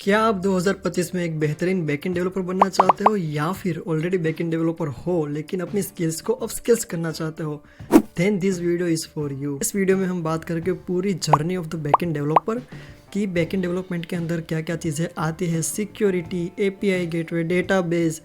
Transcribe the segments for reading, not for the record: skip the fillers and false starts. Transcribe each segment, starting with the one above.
क्या आप 2025 में एक बेहतरीन बैकएंड डेवलपर बनना चाहते हो या फिर ऑलरेडी बैकएंड डेवलपर हो लेकिन अपनी स्किल्स को अपस्किल्स करना चाहते हो? Then this video is for you. इस वीडियो में हम बात करेंगे पूरी journey of the backend developer कि बैकएंड डेवलपमेंट के अंदर क्या क्या चीज़ें आती है, security, API gateway, database,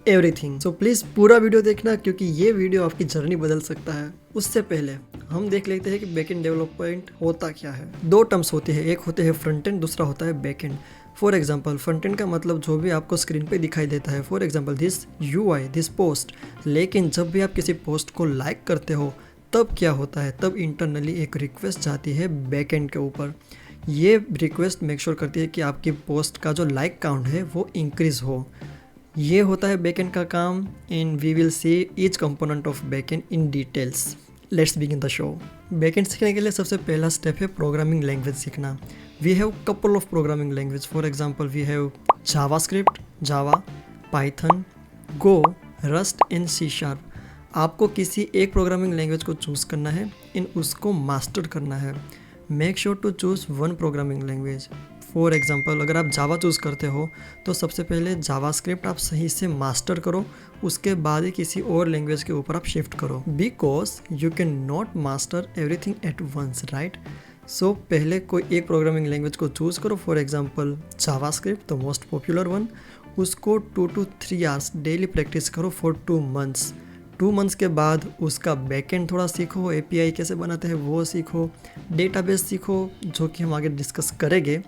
everything. So please पूरा वीडियो देखना क्योंकि ये वीडियो आपकी जर्नी बदल सकता है। उससे पहले हम देख लेते हैं कि बैकएंड डेवलपमेंट होता क्या है। दो टर्म्स होते हैं, एक होते हैं फ्रंट एंड, दूसरा होता है backend. For example front end का मतलब जो भी आपको स्क्रीन पे दिखाई देता है, for example this UI, this post. लेकिन जब भी आप किसी पोस्ट को लाइक करते हो तब क्या होता है, तब इंटरनली एक रिक्वेस्ट जाती है बैकएंड के ऊपर। ये रिक्वेस्ट मेक श्योर करती है कि आपकी पोस्ट का जो लाइक काउंट है वो इंक्रीज हो। ये होता है बैकएंड का काम। In we will see each component of backend in details. Let's begin the show. Backend सीखने के लिए सबसे पहला स्टेप है प्रोग्रामिंग लैंग्वेज सीखना। We have couple of programming language. For example we have JavaScript, Java, Python, Go, Rust and C sharp. आपको किसी एक प्रोग्रामिंग लैंग्वेज को चूज़ करना है, इन उसको मास्टर करना है। Make sure to choose one programming language. For example अगर आप जावा चूज़ करते हो तो सबसे पहले जावास्क्रिप्ट आप सही से मास्टर करो, उसके बाद ही किसी और लैंग्वेज के ऊपर आप शिफ्ट करो। Because you can not master everything at once, right? So पहले कोई एक प्रोग्रामिंग लैंग्वेज को चूज़ करो। For example JavaScript, the most popular one. उसको 2 to 3 आवर्स डेली प्रैक्टिस करो फॉर 2 months। 2 months के बाद उसका बैकएंड थोड़ा सीखो, एपीआई कैसे बनाते हैं वो सीखो, डेटाबेस सीखो जो कि हम आगे डिस्कस करेंगे।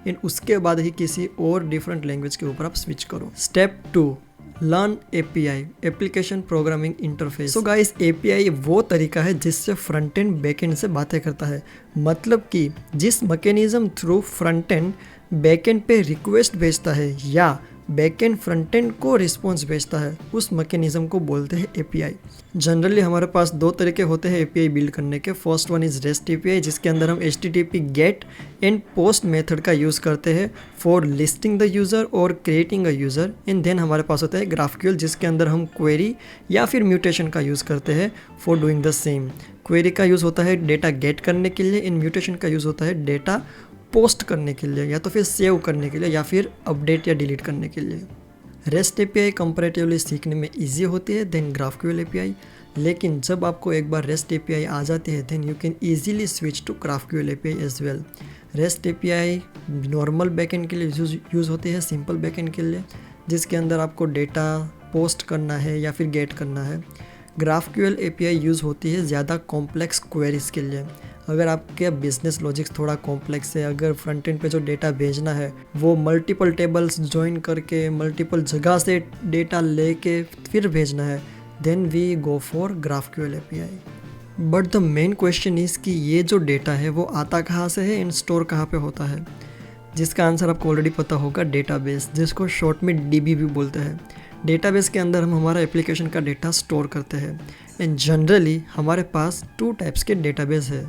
इन उसके बाद ही किसी और डिफरेंट लैंग्वेज के ऊपर आप स्विच करो। Step 2, learn API, application programming interface. So guys, API वो तरीका है जिससे फ्रंट एंड बैक एंड से बातें करता है। मतलब कि जिस mechanism through front end back and पे रिक्वेस्ट भेजता है या बैकएंड फ्रंट एंड को रिस्पॉन्स भेजता है, उस मैकेनिज्म को बोलते हैं एपीआई। जनरली हमारे पास दो तरीके होते हैं एपीआई बिल्ड करने के। First one is REST API, जिसके अंदर हम HTTP get and post method का यूज़ करते हैं फॉर लिस्टिंग द यूज़र और creating a user. And then हमारे पास होता है ग्राफक्यूएल, जिसके अंदर हम क्वेरी या फिर म्यूटेशन का यूज़ करते हैं for doing the same. Query का यूज़ होता है डेटा गेट करने के लिए, इन म्यूटेशन का यूज़ होता है डेटा पोस्ट करने के लिए या तो फिर सेव करने के लिए या फिर अपडेट या डिलीट करने के लिए। रेस्ट एपीआई कंपैरेटिवली सीखने में इजी होती है देन ग्राफक्यूएल एपीआई। लेकिन जब आपको एक बार रेस्ट एपीआई आ जाती है then you can easily switch to GraphQL API as well. REST API normal backend के लिए यूज़ होती है, सिंपल बैकएंड के लिए जिसके अंदर आपको डेटा पोस्ट करना है या फिर गेट करना है। ग्राफक्यूएल एपीआई यूज़ होती है ज़्यादा कॉम्प्लेक्स क्वेरीज के लिए। अगर आपके बिजनेस लॉजिक्स थोड़ा कॉम्प्लेक्स है, अगर फ्रंट एंड पे जो डेटा भेजना है वो मल्टीपल टेबल्स ज्वाइन करके मल्टीपल जगह से डेटा लेके फिर भेजना है, then we go for GraphQL API. But the main question is कि ये जो डेटा है वो आता कहाँ से है, इन स्टोर कहाँ पे होता है, जिसका आंसर आपको ऑलरेडी पता होगा, डेटाबेस, जिसको शॉर्ट में डीबी भी बोलते हैं। डेटाबेस के अंदर हम हमारा एप्लीकेशन का डेटा स्टोर करते हैं। एंड जनरली हमारे पास 2 टाइप्स के डेटाबेस है।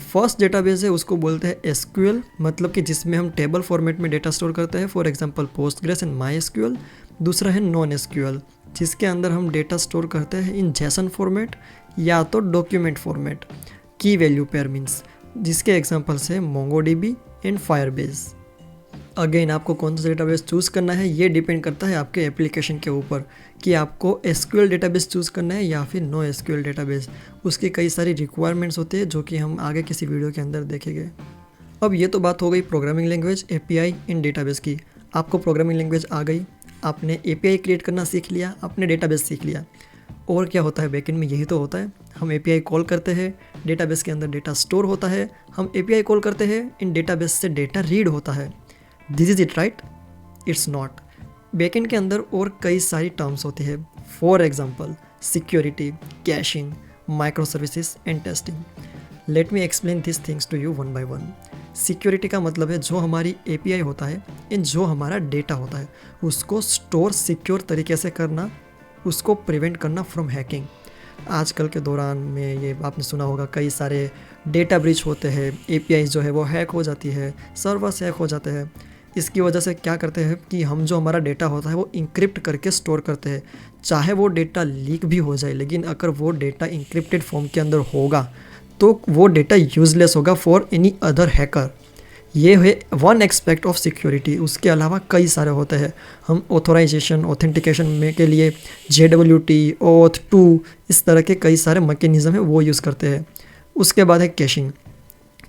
फर्स्ट डेटाबेस है उसको बोलते हैं एसक्यूएल, मतलब कि जिसमें हम टेबल फॉर्मेट में डेटा स्टोर करते हैं, for example Postgres and MySQL. दूसरा है नॉन एसक्यूएल, जिसके अंदर हम डेटा स्टोर करते हैं इन जेसन फॉर्मेट या तो डॉक्यूमेंट फॉर्मेट, की वैल्यू पेयर मीन्स, जिसके एग्जांपल्स है मोंगोडीबी एंड फायरबेस। अगेन आपको कौन सा डेटाबेस चूज़ करना है ये डिपेंड करता है आपके एप्लीकेशन के ऊपर कि आपको एसक्यूएल डेटाबेस चूज़ करना है या फिर नो एसक्यूएल डेटाबेस। उसकी कई सारी रिक्वायरमेंट्स होती है जो कि हम आगे किसी वीडियो के अंदर देखेंगे। अब ये तो बात हो गई प्रोग्रामिंग लैंग्वेज, एपीआई इन डेटाबेस की। आपको प्रोग्रामिंग लैंग्वेज आ गई, आपने एपीआई क्रिएट करना सीख लिया, आपने डेटाबेस सीख लिया। और क्या होता है बैकएंड में, यही तो होता है। हम एपीआई कॉल करते हैं, डेटाबेस के अंदर डेटा स्टोर होता है, हम एपीआई कॉल करते हैं, इन डेटाबेस से डेटा रीड होता है। This is it, right? It's not. Backend के अंदर और कई सारी टर्म्स होती है। For example security, caching, micro services and testing. Let me explain this things to you one by one. Security का मतलब है जो हमारी एपीआई होता है एंड जो हमारा डेटा होता है उसको स्टोर सिक्योर तरीके से करना, उसको प्रिवेंट करना फ्रॉम हैकिंग। आजकल के दौरान में ये आपने सुना होगा कई सारे डेटा ब्रीच होते हैं, एपीआई जो है वो हैक हो जाती है, सर्वर्स हैक हो जाते हैं। इसकी वजह से क्या करते हैं कि हम जो हमारा डेटा होता है वो इंक्रिप्ट करके स्टोर करते हैं। चाहे वो डेटा लीक भी हो जाए, लेकिन अगर वो डेटा इंक्रिप्टेड फॉर्म के अंदर होगा तो वो डेटा यूजलेस होगा फॉर एनी अदर हैकर। ये है वन एक्सपेक्ट ऑफ सिक्योरिटी। उसके अलावा कई सारे होते हैं। हम ऑथोराइजेशन ऑथेंटिकेशन में के लिए JWT, OAuth 2 इस तरह के कई सारे मैकेनिज्म है वो यूज़ करते हैं। उसके बाद है कैशिंग।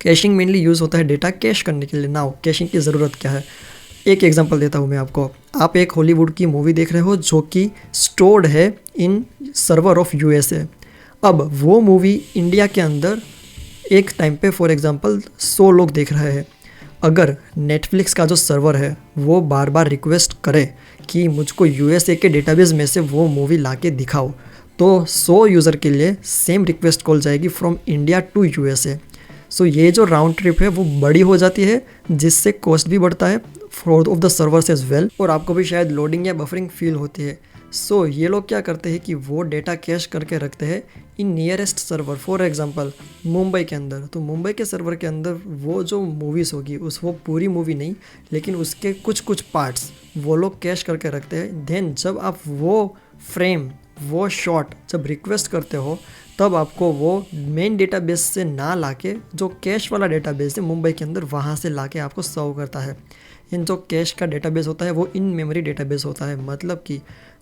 कैशिंग मेनली यूज़ होता है डेटा कैश करने के लिए। नाउ कैशिंग की ज़रूरत क्या है, एक एग्जांपल देता हूँ मैं आपको। आप एक हॉलीवुड की मूवी देख रहे हो जो कि स्टोर्ड है इन सर्वर ऑफ USA। अब वो मूवी इंडिया के अंदर एक टाइम पे फॉर एग्जांपल 100 लोग देख रहे हैं। अगर नेटफ्लिक्स का जो सर्वर है वो बार बार रिक्वेस्ट करे कि मुझको USA के डेटाबेस में से वो मूवी ला के दिखाओ, तो 100 यूज़र के लिए सेम रिक्वेस्ट कॉल जाएगी फ्रॉम इंडिया टू USA। सो ये जो राउंड ट्रिप है वो बड़ी हो जाती है, जिससे कॉस्ट भी बढ़ता है for of the servers as well, और आपको भी शायद लोडिंग या बफरिंग फील होती है। सो ये लोग क्या करते हैं कि वो डेटा कैश करके रखते हैं in nearest server. For example Mumbai के अंदर, तो मुंबई के सर्वर के अंदर वो जो मूवीज़ होगी वो पूरी मूवी नहीं, लेकिन उसके कुछ कुछ पार्ट्स वो लोग कैश करके रखते हैं। देन जब आप वो फ्रेम वो शॉट जब रिक्वेस्ट करते हो, तब आपको वो मेन डेटाबेस से ना लाके जो कैश वाला डेटाबेस है मुंबई के अंदर वहाँ से लाके आपको सर्व करता है। इन जो कैश का डेटाबेस होता है वो इन मेमोरी डेटाबेस होता है। मतलब कि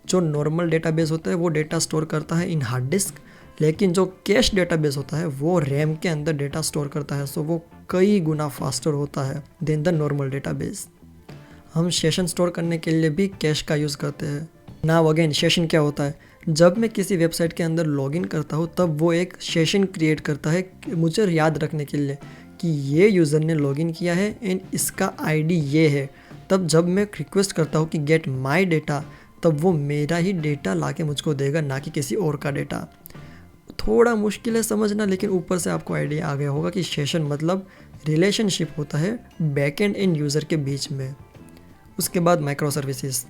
जो नॉर्मल डेटाबेस होता है वो डेटा स्टोर करता है इन हार्ड डिस्क, लेकिन जो कैश डेटाबेस होता है वो रैम के अंदर डेटा स्टोर करता है। सो वो कई गुना फास्टर होता है देन द नॉर्मल डेटाबेस। हम सेशन स्टोर करने के लिए भी कैश का यूज़ करते हैं। नाउ अगेन सेशन क्या होता है, जब मैं किसी वेबसाइट के अंदर लॉगिन करता हूँ तब वो एक सेशन क्रिएट करता है मुझे याद रखने के लिए कि ये यूज़र ने लॉगिन किया है एंड इसका ID ये है। तब जब मैं रिक्वेस्ट करता हूँ कि गेट माई डेटा, तब वो मेरा ही डेटा लाके मुझको देगा, ना कि किसी और का डेटा। थोड़ा मुश्किल है समझना, लेकिन ऊपर से आपको आइडिया आ गया होगा कि सेशन मतलब रिलेशनशिप होता है बैकएंड एंड यूज़र के बीच में। उसके बाद माइक्रो सर्विसेज।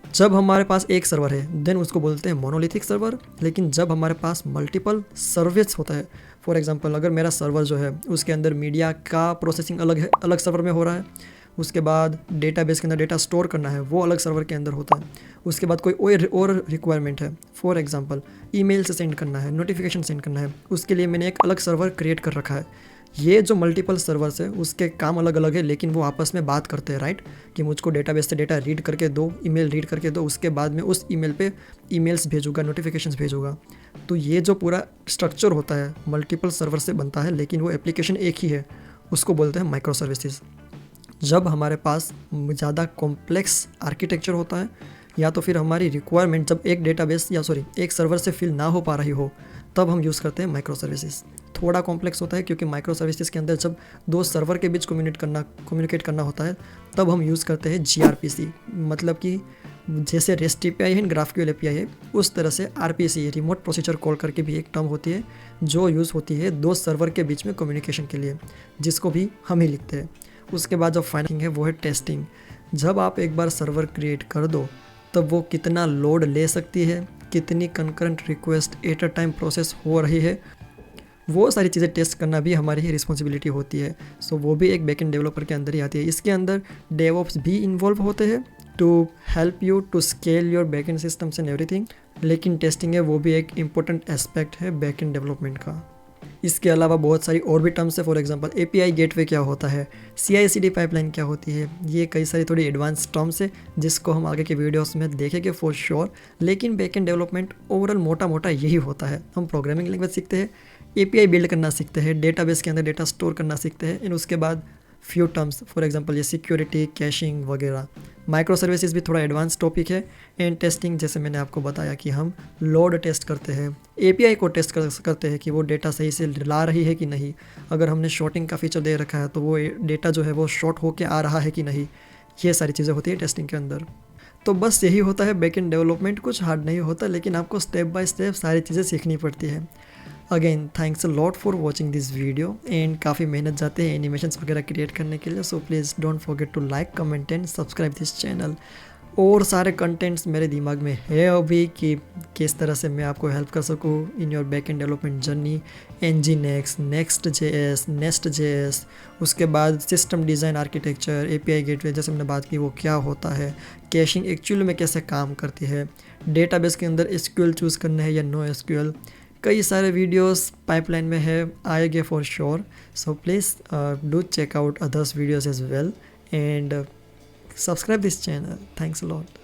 जब हमारे पास एक सर्वर है देन उसको बोलते हैं मोनोलिथिक सर्वर, लेकिन जब हमारे पास मल्टीपल सर्विस होता है, फॉर एग्जांपल अगर मेरा सर्वर जो है उसके अंदर मीडिया का प्रोसेसिंग अलग है, अलग सर्वर में हो रहा है, उसके बाद डेटाबेस के अंदर डेटा स्टोर करना है वो अलग सर्वर के अंदर होता है, उसके बाद कोई और रिक्वायरमेंट है, फॉर एग्जांपल ईमेल से सेंड करना है, नोटिफिकेशन सेंड करना है, उसके लिए मैंने एक अलग सर्वर क्रिएट कर रखा है। ये जो मल्टीपल सर्वर्स है उसके काम अलग अलग है, लेकिन वो आपस में बात करते हैं, राइट, कि मुझको डेटाबेस से डेटा रीड करके दो, ईमेल रीड करके दो, उसके बाद में उस ईमेल पे ईमेल्स भेजूंगा, नोटिफिकेशंस भेजूंगा। तो ये जो पूरा स्ट्रक्चर होता है मल्टीपल सर्वर से बनता है, लेकिन वो एप्लीकेशन एक ही है, उसको बोलते हैं माइक्रो सर्विसेज। जब हमारे पास ज़्यादा कॉम्प्लेक्स आर्किटेक्चर होता है, या तो फिर हमारी रिक्वायरमेंट जब एक डेटाबेस एक सर्वर से फिल ना हो पा रही हो, तब हम यूज़ करते हैं माइक्रो सर्विसेज। थोड़ा कॉम्प्लेक्स होता है क्योंकि माइक्रो सर्विसेज के अंदर जब दो सर्वर के बीच कम्युनिकेट करना होता है, तब हम यूज़ करते हैं gRPC। मतलब कि जैसे REST API है, GraphQL API है, उस तरह से RPC रिमोट प्रोसीजर कॉल करके भी एक टर्म होती है जो यूज़ होती है दो सर्वर के बीच में कम्युनिकेशन के लिए, जिसको भी हम ही लिखते हैं। उसके बाद जो फाइनल है वो है टेस्टिंग। जब आप एक बार सर्वर क्रिएट कर दो, तब वो कितना लोड ले सकती है, कितनी concurrent request at a time process हो रही है, वो सारी चीज़ें टेस्ट करना भी हमारी ही रिस्पॉन्सिबिलिटी होती है। सो वो भी एक बैकएंड डेवलपर के अंदर ही आती है। इसके अंदर डेवऑप्स भी इन्वॉल्व होते हैं to help you to scale your backend systems and everything, लेकिन टेस्टिंग है वो भी एक इम्पोर्टेंट एस्पेक्ट है बैकएंड डेवलपमेंट का। इसके अलावा बहुत सारी और भी टर्म्स है, फॉर एग्जांपल API गेटवे क्या होता है, CI/CD पाइपलाइन क्या होती है, ये कई सारी थोड़ी एडवांस टर्म्स है जिसको हम आगे के वीडियोस में देखेंगे फॉर श्योर। लेकिन बैकएंड डेवलपमेंट ओवरऑल मोटा मोटा यही होता है। हम प्रोग्रामिंग लैंग्वेज सीखते हैं, API बिल्ड करना सीखते हैं, डेटाबेस के अंदर डेटा स्टोर करना सीखते हैं, एंड उसके बाद फ्यू टर्म्स फॉर एग्जांपल ये सिक्योरिटी, कैशिंग वगैरह। माइक्रो सर्विसेज भी थोड़ा एडवांस टॉपिक है। एंड टेस्टिंग जैसे मैंने आपको बताया कि हम लोड टेस्ट करते हैं, API को टेस्ट करते हैं कि वो डेटा सही से ला रही है कि नहीं। अगर हमने शॉर्टिंग का फीचर दे रखा है तो वो डेटा जो है वो शॉर्ट होके आ रहा है कि नहीं। ये सारी चीज़ें होती है टेस्टिंग के अंदर। तो बस यही होता है बैकएंड डेवलपमेंट। कुछ हार्ड नहीं होता, लेकिन आपको स्टेप बाय स्टेप सारी चीज़ें सीखनी पड़ती है। Again thanks a lot for watching this video. And काफ़ी मेहनत जाते हैं एनिमेशंस वगैरह क्रिएट करने के लिए। So please don't forget to like, comment and subscribe this channel. और सारे कंटेंट्स मेरे दिमाग में है अभी कि किस तरह से मैं आपको हेल्प कर सकूँ in your back and development journey. Nginx, Next.js, Nest.js, उसके बाद system design architecture, API gateway जैसे मैंने बात की वो क्या होता है, कैशिंग एक्चुअल में कैसे काम करती है, डेटाबेस के अंदर SQL चूज़ करना है या नो SQL, कई सारे वीडियोस पाइपलाइन में है, आएंगे for sure. So please do check out others videos as well and subscribe this channel. Thanks a lot.